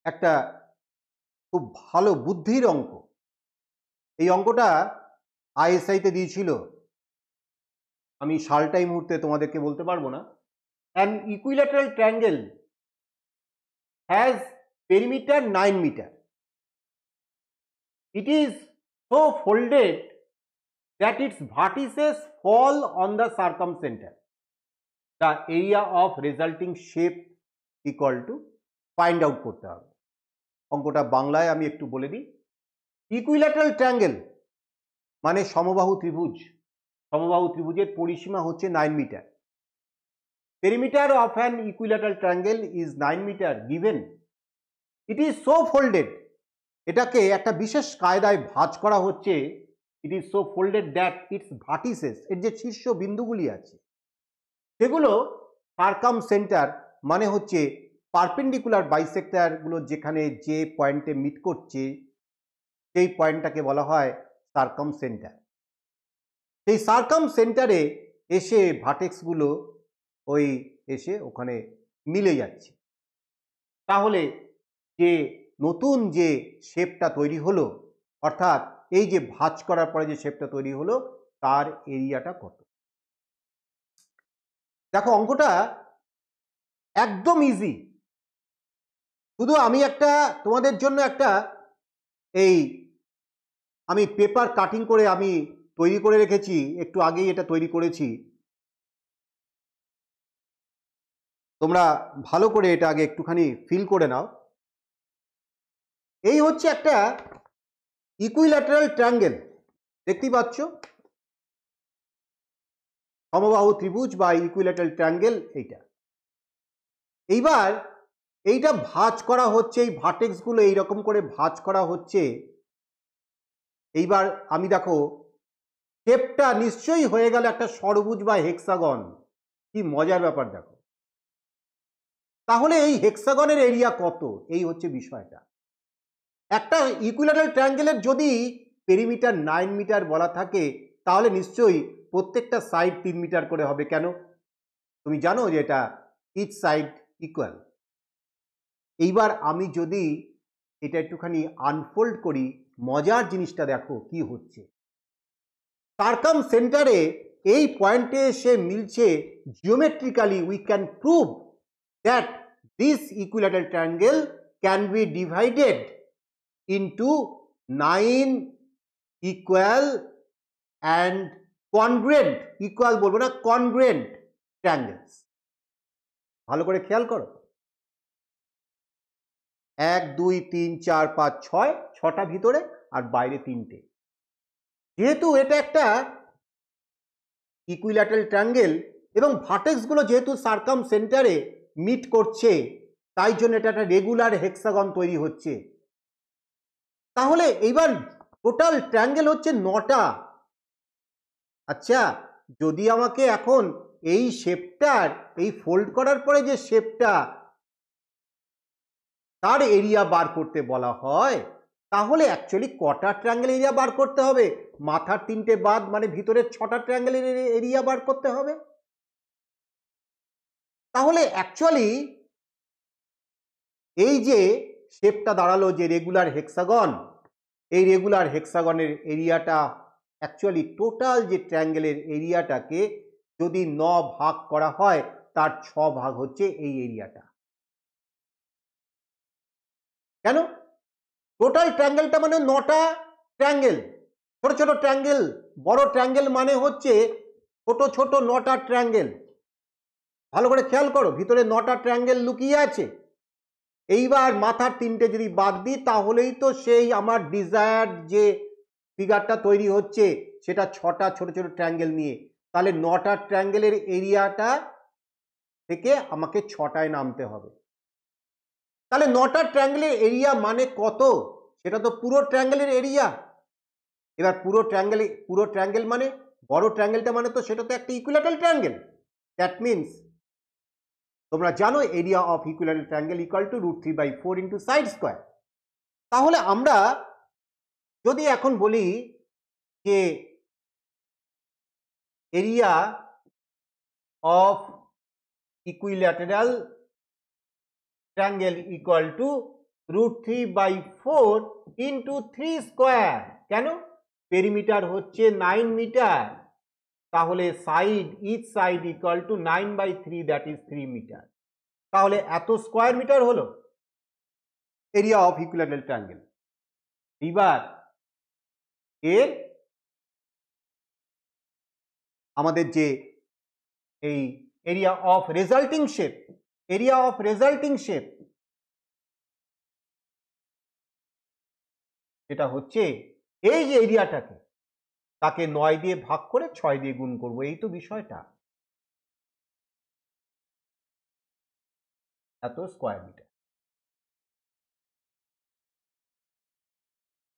একটা খুব ভালো বুদ্ধির অঙ্ক। এই অঙ্কটা আইএসআইতে দিয়েছিল, আমি সালটা এই মুহূর্তে তোমাদেরকে বলতে পারবো না। An equilateral triangle has perimeter 9 meter. It is so folded that its vertices fall on the circumcenter. The area of resulting shape equal to find out করতে হবে। অঙ্কটা বাংলায় আমি একটু বলে দিই। ইকুইল্যাটারাল ট্রায়াঙ্গেল মানে সমবাহু ত্রিভুজ। সমবাহু ত্রিভুজের পরিসীমা হচ্ছে 9 metre. Perimeter of an equilateral triangle is 9 meter given. It is so folded, এটাকে একটা বিশেষ কায়দায় ভাঁজ করা হচ্ছে। It is so folded that its vertices, এর যে শীর্ষ বিন্দুগুলি আছে সেগুলো সার্কামসেন্টার মানে হচ্ছে পারপেন্ডিকুলার বাইসেক্টর গুলো যেখানে যে পয়েন্টে মিট করছে সেই পয়েন্টটাকে বলা হয় সার্কামসেন্টার। সেই সার্কামসেন্টারে এসে ভার্টেক্সগুলো ওই এসে ওখানে মিলে যাচ্ছে। তাহলে যে নতুন যে শেপটা তৈরি হলো, অর্থাৎ এই যে ভাঁজ করার পরে যে শেপটা তৈরি হলো তার এরিয়াটা কত। দেখো অঙ্কটা একদম ইজি। শুধু আমি একটা তোমাদের জন্য একটা আমি পেপার কাটিং করে আমি তৈরি করে রেখেছি, একটু আগেই এটা তৈরি করেছি। তোমরা ভালো করে এটা আগে একটুখানি ফিল করে নাও। এই হচ্ছে একটা ইকুইল্যাটারাল ট্রায়াঙ্গেল, দেখতেই পাচ্ছ, সমবাহু ত্রিভুজ বা ইকুইল্যাটারাল ট্রায়াঙ্গেল এইটা। এইবার এইটা ভাঁজ করা হচ্ছে, এই ভার্টেক্সগুলো এইরকম করে ভাঁজ করা হচ্ছে। এইবার আমি দেখো শেপটা নিশ্চয়ই হয়ে গেল একটা ষড়ভুজ বা হেক্সাগন। কি মজার ব্যাপার দেখো। তাহলে এই হেক্সাগনের এরিয়া কত, এই হচ্ছে বিষয়টা। একটা ইকুইল্যাটারাল ট্রায়াঙ্গেলের যদি পেরিমিটার 9 মিটার বলা থাকে তাহলে নিশ্চয়ই প্রত্যেকটা সাইড 3 মিটার করে হবে। কেন? তুমি জানো যে এটা ইচ সাইড ইকুয়াল। এইবার আমি যদি এটা একটুখানি আনফোল্ড করি, মজার জিনিসটা দেখো কি হচ্ছে। সার্কামসেন্টারে এই পয়েন্টে এসে মিলছে। Geometrically we can prove that this equilateral triangle can be divided into 9 equal and congruent, equal বলবো না, congruent triangles। ভালো করে খেয়াল করো, 1 2 3 4 5 6, 6টা ভিতরে আর বাইরে 3টে। যেহেতু এটা একটা ইকুইল্যাটারাল ট্রায়াঙ্গেল এবং ভার্টেক্সগুলো যেহেতু সার্কামসেন্টারে মিট করছে তাই জন্য এটা একটা রেগুলার হেক্সাগন তৈরি হচ্ছে। তাহলে এইবার টোটাল ট্রায়াঙ্গেল হচ্ছে 9টা। আচ্ছা, যদি আমাকে এখন এই শেপটার এই ফোল্ড করার পরে যে শেপটা তার এরিয়া বার করতে বলা হয়, তাহলে অ্যাকচুয়ালি কটা ট্রায়াঙ্গেল এরিয়া বার করতে হবে? মাথার 3টে বাদ মানে ভিতরের 6টা ট্রায়াঙ্গেলের এরিয়া বার করতে হবে। তাহলে অ্যাকচুয়ালি এই যে শেপটা দাঁড়ালো যে রেগুলার হেক্সাগন, এই রেগুলার হেক্সাগনের এরিয়াটা অ্যাকচুয়ালি টোটাল যে ট্রায়াঙ্গেলের এরিয়াটাকে যদি 9 ভাগ করা হয় তার 6 ভাগ হচ্ছে এই এরিয়াটা। কেন? টোটাল ট্রায়াঙ্গেলটা মানে 9টা ট্রায়াঙ্গেল। ছোট ছোট ট্রায়াঙ্গেল, বড় ট্রায়াঙ্গেল মানে হচ্ছে ছোট ছোট 9টা ট্রায়াঙ্গেল। ভালো করে খেয়াল করো, ভিতরে 9টা ট্রায়াঙ্গেল লুকিয়ে আছে। এইবার মাথার 3টে যদি বাদ দিই তাহলেই তো সেই আমার ডিজায়ার্ড যে ফিগারটা তৈরি হচ্ছে সেটা 6টা ছোট ছোট ট্রায়াঙ্গেল নিয়ে। তাহলে 9টা ট্রায়াঙ্গেলের এরিয়াটা থেকে আমাকে 6টায় নামতে হবে। তাহলে 9টা ট্রায়াঙ্গেলের এরিয়া মানে কত? সেটা তো পুরো ট্রায়াঙ্গেলের এরিয়া। এবার পুরো ট্রায়াঙ্গেল মানে বড় ট্রায়াঙ্গেলটা মানে তো সেটা তো একটা ইকুইল্যাটারাল ট্রায়াঙ্গেল। দ্যাট মিনস তোমরা জানো area of equilateral triangle equal to √3/4 into side square. তাহলে আমরা যদি এখন বলি যে area of equilateral triangle equal to √3/4 into 3 square. কেন? পেরিমিটার হচ্ছে 9 মিটার, তাহলে side each side equal to 9/3, that is 3 metre. তাহলে এত স্কোয়ার মিটার হলো এরিয়া অফ ইকুইল্যাটারাল ট্রায়াঙ্গেল। এবার এর আমাদের যে এই area of resulting shape, area of resulting shape যেটা হচ্ছে এই যে এরিয়াটাকে, তাকে 9 দিয়ে ভাগ করে 6 দিয়ে গুণ করব, এই তো বিষয়টা। এত স্কোয়ার মিটার।